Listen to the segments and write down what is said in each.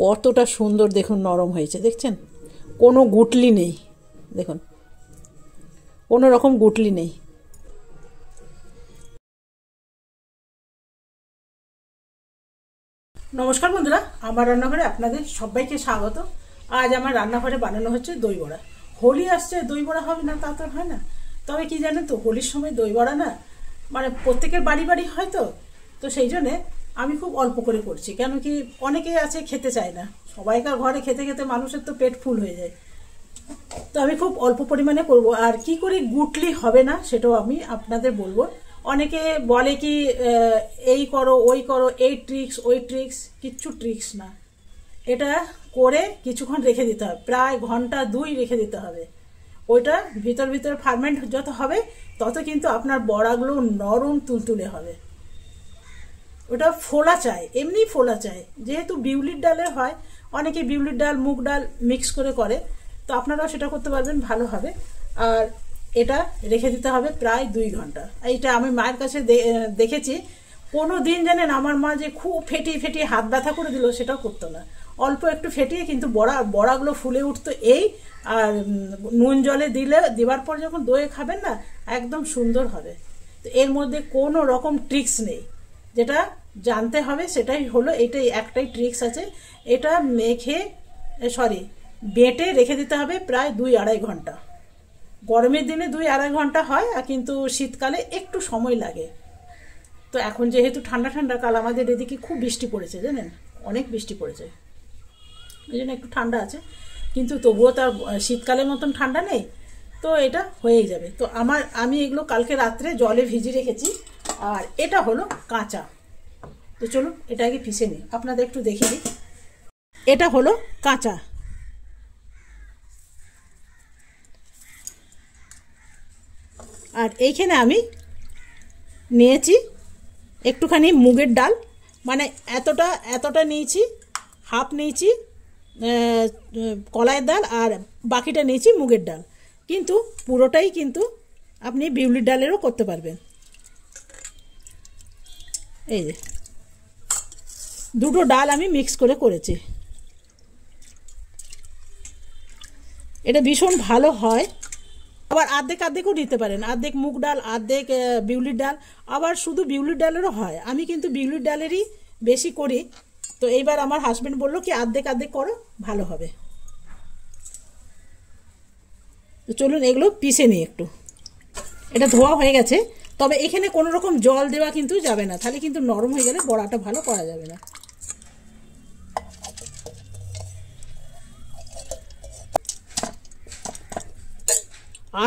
কতটা সুন্দর দেখুন নরম হয়েছে, দেখছেন? কোনো গুটলি নেই, দেখুন কোনো রকম গুটলি নেই। নমস্কার বন্ধুরা, আমার রান্নাঘরে আপনাদের সবাইকে স্বাগত। আজ আমার রান্নাঘরে বানানো হচ্ছে দই বড়া। হোলি আসছে, দই বড়া হবে না তা তো হয় না। তবে কি জানেন তো, হোলির সময় দই বড়া না মানে প্রত্যেকের বাড়ি বাড়ি হয় তো, তো সেই জন্যে আমি খুব অল্প করে করছি। কেন কি অনেকেই আছে খেতে চায় না, সবাইকার ঘরে খেতে খেতে মানুষের তো পেট ফুল হয়ে যায়। তো আমি খুব অল্প পরিমাণে করব। আর কি করে গুটলি হবে না সেটাও আমি আপনাদের বলবো। অনেকে বলে কি এই করো ওই করো, এই ট্রিক্স ওই ট্রিক্স, কিচ্ছু ট্রিক্স না। এটা করে কিছুক্ষণ রেখে দিতে হবে, প্রায় ঘন্টা 2 রেখে দিতে হবে। ওইটা ভিতর ভিতর ফার্মেন্ট যত হবে তত কিন্তু আপনার বড়াগুলো নরম তুলতুলে হবে। ওটা ফোলা চাই, এমনি ফোলা চাই। যেহেতু বিউলির ডালের হয়, অনেকে বিউলির ডাল মুগ ডাল মিক্স করে করে, তো আপনারাও সেটা করতে পারবেন, ভালো হবে। আর এটা রেখে দিতে হবে প্রায় 2 ঘন্টা। এইটা আমি মায়ের কাছে দেখেছি। কোনো দিন জানেন আমার মা যে খুব ফেটিয়ে ফেটিয়ে হাত ব্যথা করে দিল, সেটাও করতো না। অল্প একটু ফেটিয়ে কিন্তু বড়াগুলো ফুলে উঠতো এই। আর নুন জলে দেওয়ার পর যখন দই খাবেন না, একদম সুন্দর হবে। তো এর মধ্যে কোনো রকম ট্রিক্স নেই। যেটা জানতে হবে সেটাই হলো, এটাই একটাই ট্রিক্স আছে। এটা বেটে রেখে দিতে হবে প্রায় 2-2.5 ঘন্টা। গরমের দিনে 2-2.5 ঘন্টা হয়, আর কিন্তু শীতকালে একটু সময় লাগে। তো এখন যেহেতু ঠান্ডা ঠান্ডা কাল, আমাদের এদিকে খুব বৃষ্টি পড়েছে, জানেন, অনেক বৃষ্টি পড়েছে, এই জন্য একটু ঠান্ডা আছে। কিন্তু তবুও তার শীতকালের মতন ঠান্ডা নেই। তো এটা হয়েই যাবে। তো আমি এগুলো কালকে রাত্রে জলে ভিজিয়ে রেখেছি। আর এটা হলো কাঁচা। তো চলুন এটা আগে পিষে নিই, আপনাদের একটু দেখিয়ে দিই। এটা হলো কাঁচা। আর এইখানে আমি নিয়েছি একটুখানি মুগের ডাল, মানে এতটা নিয়েছি, হাফ নিয়েছি কলাইয়ের ডাল, আর বাকিটা নিয়েছি মুগের ডাল। কিন্তু পুরোটাই কিন্তু আপনি বিউলির ডালেরও করতে পারবেন। এই যে দুটো ডাল আমি মিক্স করে করেছি। এটা ভীষণ ভালো হয়। আবার আর্ধেকও দিতে পারেন, অর্ধেক মুগ ডাল অর্ধেক বিউলির ডাল, আবার শুধু বিউলির ডালেরও হয়। আমি কিন্তু বিউলির ডালেরই বেশি করি। তো এইবার আমার হাজব্যান্ড বললো কি অর্ধেক করো, ভালো হবে। তো চলুন এগুলো পিষে নিই একটু। এটা ধোয়া হয়ে গেছে, তবে এখানে কোনো রকম জল দেওয়া কিন্তু যাবে না, তাহলে কিন্তু নরম হয়ে গেলে বড়াটা ভালো করা যাবে না।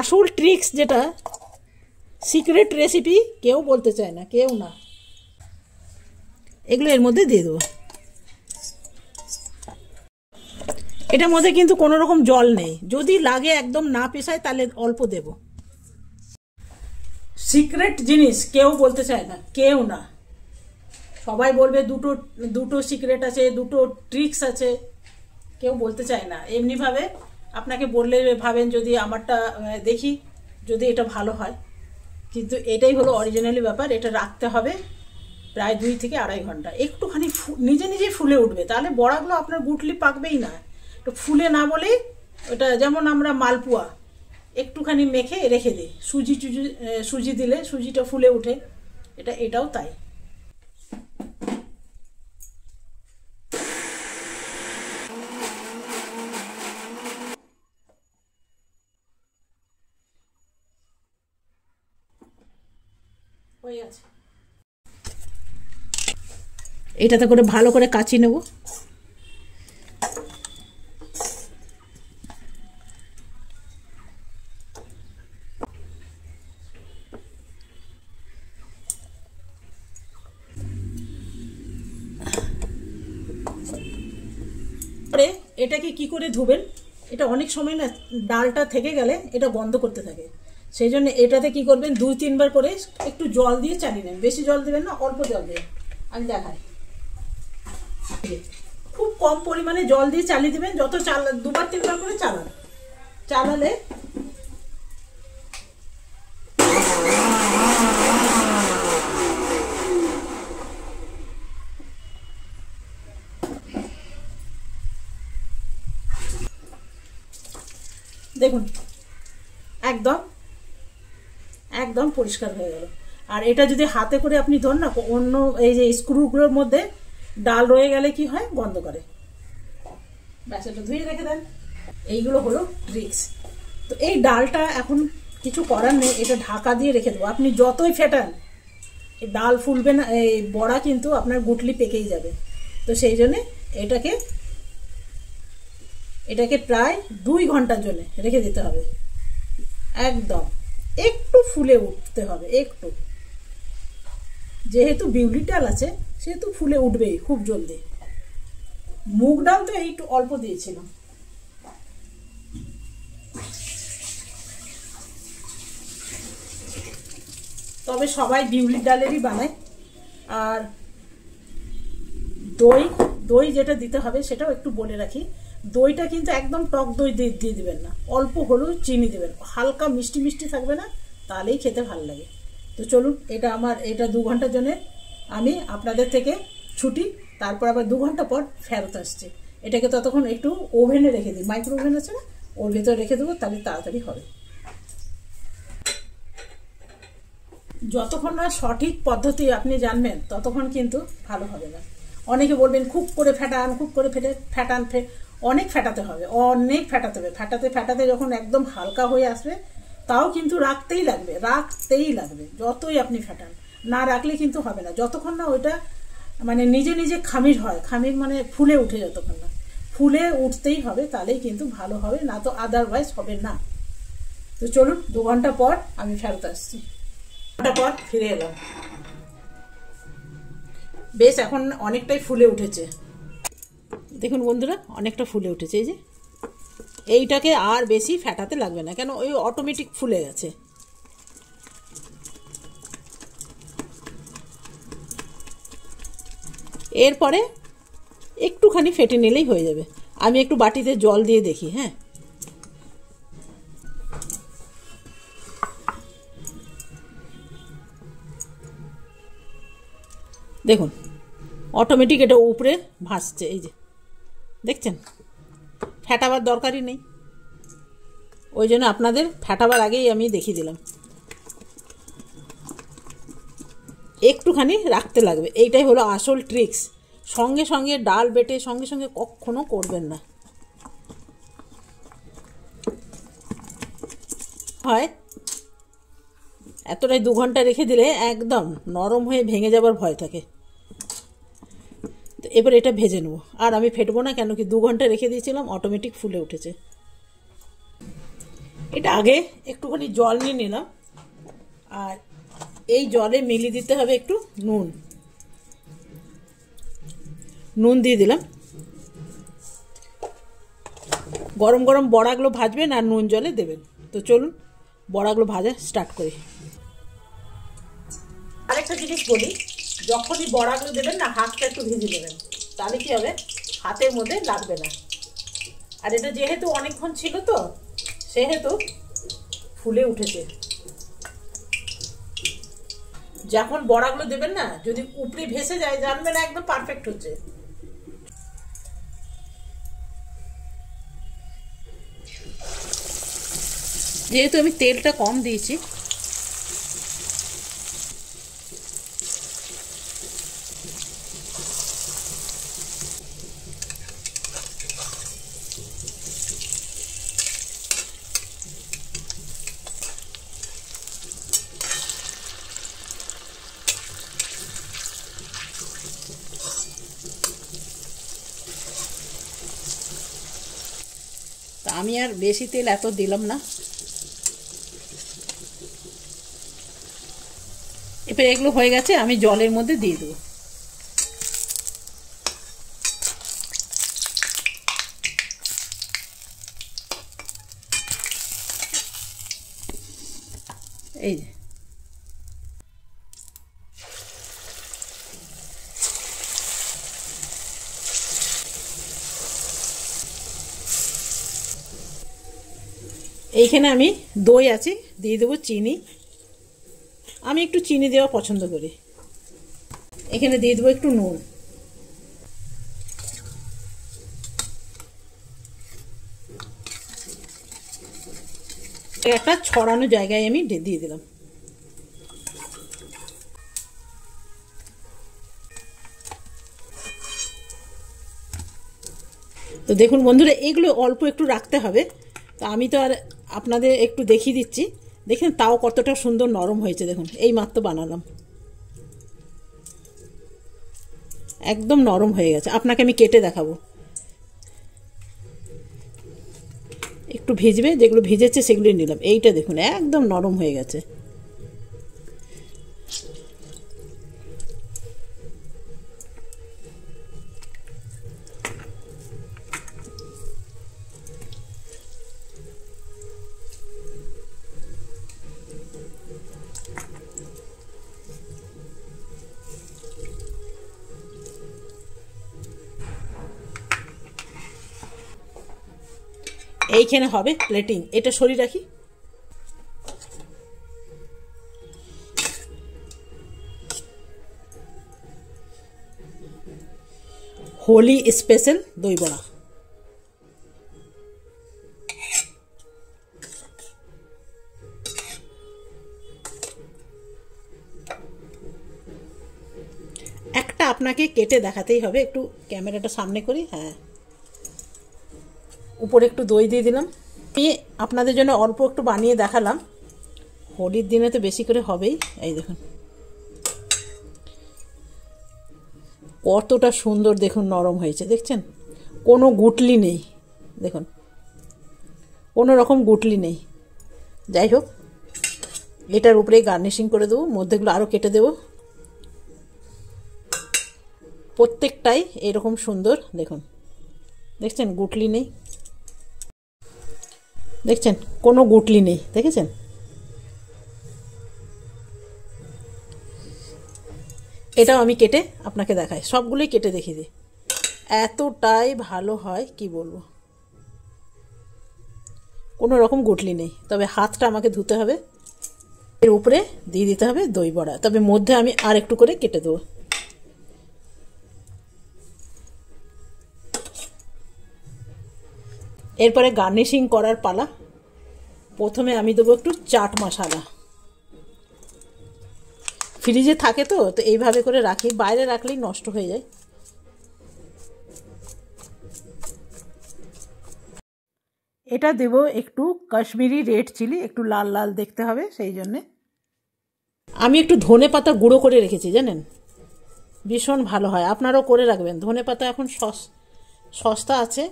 আসল ট্রিক্স যেটা, সিক্রেট রেসিপি কেউ বলতে চায় না, কেউ না। এগুলো এর মধ্যে দিয়ে দেবো। এটার মধ্যে কিন্তু কোনো রকম জল নেই, যদি লাগে একদম না পেশায় তাহলে অল্প দেব। সিক্রেট জিনিস কেউ বলতে চায় না, কেউ না। সবাই বলবে দুটো সিক্রেট আছে, দুটো ট্রিক্স আছে, কেউ বলতে চায় না। এমনিভাবে আপনাকে বললে ভাবেন যদি আমারটা দেখি, যদি এটা ভালো হয়। কিন্তু এটাই হলো অরিজিনালি ব্যাপার। এটা রাখতে হবে প্রায় 2-2.5 ঘন্টা। একটুখানি নিজে নিজেই ফুলে উঠবে, তাহলে বড়াগুলো আপনার গুটলি পাকবেই না। তো ফুলে না বলে, ওটা যেমন আমরা মালপোয়া একটুখানি মেখে রেখে দিই, সুজি দিলে সুজিটা ফুলে উঠে, এটাও তাই। এটাতে করে ভালো করে কাচি নেব। এটাকে কি করে ধুবেন, এটা অনেক সময় না ডালটা থেকে গেলে এটা গন্ধ করতে থাকে। সেই জন্য এটাতে কি করবেন, 2-3 বার করে একটু জল দিয়ে চালিয়ে নেন। বেশি জল দেবেন না, অল্প জল দেবেন। আমি দেখাই, খুব কম পরিমাণে জল দিয়ে চালিয়ে দেবেন। যত 2-3 বার করে চালালে দেখুন একদম একদম পরিষ্কার হয়ে গেল। আর এটা যদি হাতে করে আপনি ধরুন না, অন্য এই যে স্ক্রুগুলোর মধ্যে ডাল রয়ে গেলে কি হয়, বন্ধ করে। ব্যাস, এটা ধুয়ে রেখে দেন। এইগুলো হলো ট্রিক্স। তো এই ডালটা এখন কিছু করার নেই, এটা ঢাকা দিয়ে রেখে দেবো। আপনি যতই ফেটান এই ডাল ফুলবে না, এই বড়া কিন্তু আপনার গুটলি পেকেই যাবে। তো সেই জন্যে এটাকে প্রায় 2 ঘন্টার জন্য রেখে দিতে হবে। একদম একটু ফুলে উঠতে হবে, একটু, যেহেতু বিউলি ডাল আছে সেহেতু ফুলে উঠবেই খুব জলদি। মুগ ডাল তো একটু অল্প দিয়েছিলাম। তবে সবাই বিউলির ডালেরই বানায়। আর দই যেটা দিতে হবে সেটাও একটু বলে রাখি। দইটা কিন্তু একদম টক দই দিয়ে দিবেন না, অল্প হলেও চিনি দেবেন, হালকা মিষ্টি মিষ্টি থাকবে না, তাহলেই খেতে ভালো লাগে। তো চলুন, এটা 2 ঘন্টার জন্য আমি আপনাদের থেকে ছুটি, তারপর আবার 2 ঘন্টা পর ফেরত আসছে। এটাকে ততক্ষণ একটু ওভেনে রেখে দিই, মাইক্রো ওভেন আছে না, ওর ভেতরে রেখে দেবো, তাহলে তাড়াতাড়ি হবে। যতক্ষণ না সঠিক পদ্ধতি আপনি জানবেন ততক্ষণ কিন্তু ভালো হবে না। অনেকে বলবেন খুব করে ফেটান, খুব করে ফেটান, অনেক ফেটাতে হবে, অনেক ফেটাতে হবে। ফেটাতে যখন একদম হালকা হয়ে আসবে, তাও কিন্তু রাখতেই লাগবে। যতই আপনি ফেটান, না রাখলে কিন্তু হবে না। যতক্ষণ না ওইটা মানে নিজে নিজে খামির হয়, খামির মানে ফুলে উঠে, যতক্ষণ না ফুলে উঠতেই হবে, তাহলেই কিন্তু ভালো হবে, না তো আদারওয়াইজ হবে না। তো চলুন, 2 ঘন্টা পর আমি ফেরত আসছি। পর ফিরে এলাম। বেশ, এখন অনেকটাই ফুলে উঠেছে। দেখুন বন্ধুরা, অনেকটা ফুলে উঠেছে। এই যে এইটাকে আর বেশি ফেটাতে লাগবে না, কেন ওই অটোমেটিক ফুলে গেছে। এরপরে একটুখানি ফেটে নিলেই হয়ে যাবে। আমি একটু বাটিতে জল দিয়ে দেখি। হ্যাঁ, দেখুন অটোমেটিক এটা উপরে ভাসছে। এই যে দেখছেন, ফেটাবার দরকারই নেই। ওই জন্য আপনাদের ফেটাবার আগেই আমি দেখিয়ে দিলাম। একটুখানি রাখতে লাগবে, এইটাই হলো আসল ট্রিক্স। সঙ্গে সঙ্গে ডাল বেটে সঙ্গে সঙ্গে কখনো করবেন না। হয় এতটাই 2 ঘন্টা রেখে দিলে একদম নরম হয়ে ভেঙে যাবার ভয় থাকে। তো এবার এটা ভেজে নেবো, আর আমি ফেটবো না, কেন কি 2 ঘন্টা রেখে দিয়েছিলাম, অটোমেটিক ফুলে উঠেছে। এটা আগে একটুখানি জল নিয়ে নিলাম, আর এই জলে মিলিয়ে দিতে হবে একটু নুন দিয়ে দিলাম। গরম গরম বড়াগুলো ভাজবেন আর নুন জলে দেবেন। তো চলুন বড়াগুলো ভাজা স্টার্ট করি। আরেকটা জিনিস বলি, যখনই বড়াগুলো দেবেন না, হাতটা একটু ভেজে দেবেন, তাহলে কি হবে, হাতের মধ্যে লাগবে না। আর এটা যেহেতু অনেকক্ষণ ছিল তো, সেহেতু ফুলে উঠেছে। যখন বড়াগুলো দেবেন না, যদি উপরে ভেসে যায়, জানবেন একদম পারফেক্ট হচ্ছে। যেহেতু আমি তেলটা কম দিয়েছি, তা আমি আর বেশি তেল এত দিলাম না। এবার এগুলো হয়ে গেছে, আমি জলের মধ্যে দিয়ে দেবো। এই যে এইখানে আমি দই আছে, দিয়ে দেবো চিনি। আমি একটু চিনি দেওয়া পছন্দ করি। এখানে দিয়ে দেবো একটু নুন। একটা ছড়ানো জায়গায় আমি দিয়ে দিলাম। তো দেখুন বন্ধুরা, এগুলো অল্প একটু রাখতে হবে। তো আমি তো আর আপনাদের একটু দেখিয়ে দিচ্ছি, দেখুন তাও কতটা সুন্দর নরম হয়েছে। দেখুন এই মাত্র বানালাম, একদম নরম হয়ে গেছে। আপনাকে আমি কেটে দেখাবো। একটু ভিজবে, যেগুলো ভিজেছে সেগুলো নিলাম। এইটা দেখুন একদম নরম হয়ে গেছে। এইখানে হবে প্লেটিং, এটা সরিয়ে রাখি। হোলি স্পেশাল দই বড়া। একটা আপনাকে কেটে দেখাতেই হবে, একটু ক্যামেরাটা সামনে করি। হ্যাঁ, উপরে একটু দই দিয়ে দিলাম। আমি আপনাদের জন্য অল্প একটু বানিয়ে দেখালাম, হোলির দিনে তো বেশি করে হবেই। এই দেখুন কতটা সুন্দর, দেখুন নরম হয়েছে, দেখছেন কোনো গুটলি নেই, দেখুন কোনো রকম গুটলি নেই। যাই হোক, এটার উপরে গার্নিশিং করে দেবো, মধ্যেগুলো আরও কেটে দেবো। প্রত্যেকটাই এরকম সুন্দর, দেখুন দেখছেন গুটলি নেই, দেখছেন কোনো গুটলি নেই, দেখেছেন। এটাও আমি কেটে আপনাকে দেখাই, সবগুলোই কেটে দেখিয়ে দিই। এতটাই ভালো হয় কি বলবো, কোনো রকম গুটলি নেই। তবে হাতটা আমাকে ধুতে হবে। এর উপরে দিয়ে দিতে হবে দই বড়া, তবে মধ্যে আমি আর একটু করে কেটে দেবো। এরপরে গার্নিশিং করার পালা। প্রথমে আমি দেবো একটু চাট মশলা। ফ্রিজে থাকে তো এইভাবে করে রাখি, বাইরে রাখলেই নষ্ট হয়ে যায়। এটা দেব একটু কাশ্মীরি রেড চিলি, একটু লাল লাল দেখতে হবে সেই জন্যে। আমি একটু ধনে পাতা গুঁড়ো করে রেখেছি, জানেন ভীষণ ভালো হয়, আপনারাও করে রাখবেন। ধনে পাতা এখন সস্তা আছে,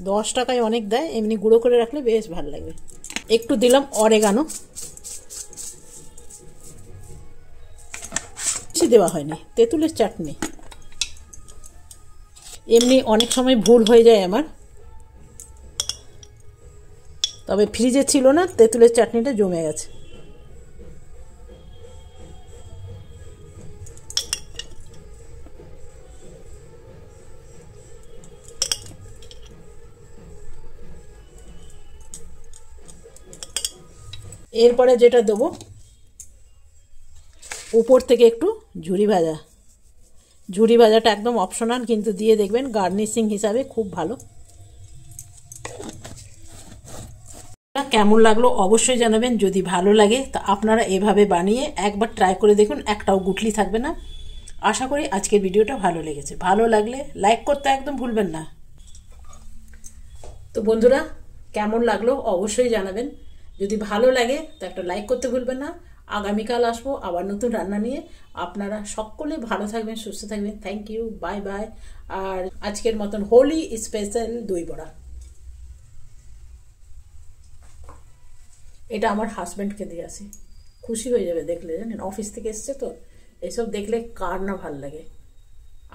10 টাকায় অনেক দেয়, এমনি গুঁড়ো করে রাখলে বেশ ভালো লাগবে। একটু দিলাম অরেগানো, বেশি দেওয়া হয়নি। তেঁতুলের চাটনি এমনি অনেক সময় ভুল হয়ে যায় আমার, তবে ফ্রিজে ছিল না, তেঁতুলের চাটনিটা জমে গেছে। এরপরে যেটা দেবো উপর থেকে একটু ঝুরি ভাজা। ঝুরি ভাজাটা একদম অপশনাল, কিন্তু দিয়ে দেখবেন গার্নিশিং হিসাবে খুব ভালো। কেমন লাগলো অবশ্যই জানাবেন। যদি ভালো লাগে তা আপনারা এভাবে বানিয়ে একবার ট্রাই করে দেখুন, একটাও গুটলি থাকবে না। আশা করি আজকের ভিডিওটা ভালো লেগেছে। ভালো লাগলে লাইক করতে একদম ভুলবেন না। তো বন্ধুরা, কেমন লাগলো অবশ্যই জানাবেন। যদি ভালো লাগে তো একটা লাইক করতে ভুলবেন না। আগামীকাল আসবো আবার নতুন রান্না নিয়ে। আপনারা সকলে ভালো থাকবেন, সুস্থ থাকবেন। Thank you, bye bye. আর আজকের মতন হোলি স্পেশাল দই বড়া, এটা আমার হাজব্যান্ডকে দিয়ে আসি, খুশি হয়ে যাবে দেখলে, জানেন অফিস থেকে এসছে তো, এসব দেখলে কার না ভাল লাগে।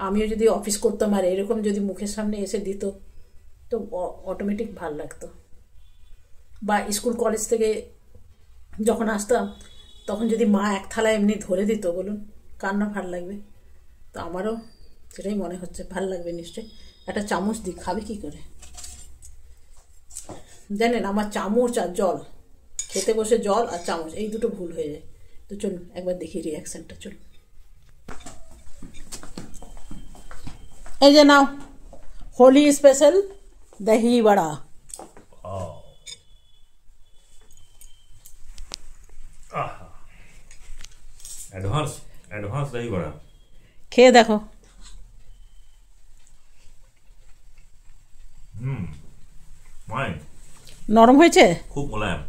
আমিও যদি অফিস করতাম আর এরকম যদি মুখের সামনে এসে দিত তো অটোমেটিক ভাল লাগতো। বা স্কুল কলেজ থেকে যখন আসতাম তখন যদি মা এক থালা এমনি ধরে দিত, বলুন কার না ভাল লাগবে। তো আমারও সেটাই মনে হচ্ছে, ভাল লাগবে নিশ্চয়ই। একটা চামচ দিই, খাবে কি করে জানেন, আমার চামচ আর জল, খেতে বসে জল আর চামচ এই দুটো ভুল হয়ে যায়। তো চলুন একবার দেখি রিয়াকশনটা, চলুন। এই যে নাও হোলি স্পেশাল দহি বড়া। অ্যাডভান্স দই বড়া। খেয়ে দেখো। মাই নরম হয়েছে? খুব মোলায়েম।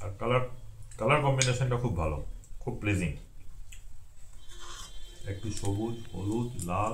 আর কালার কালার কম্বিনেশনটা খুব ভালো, খুব প্লেজিং। একটু সবুজ, হলুদ, লাল,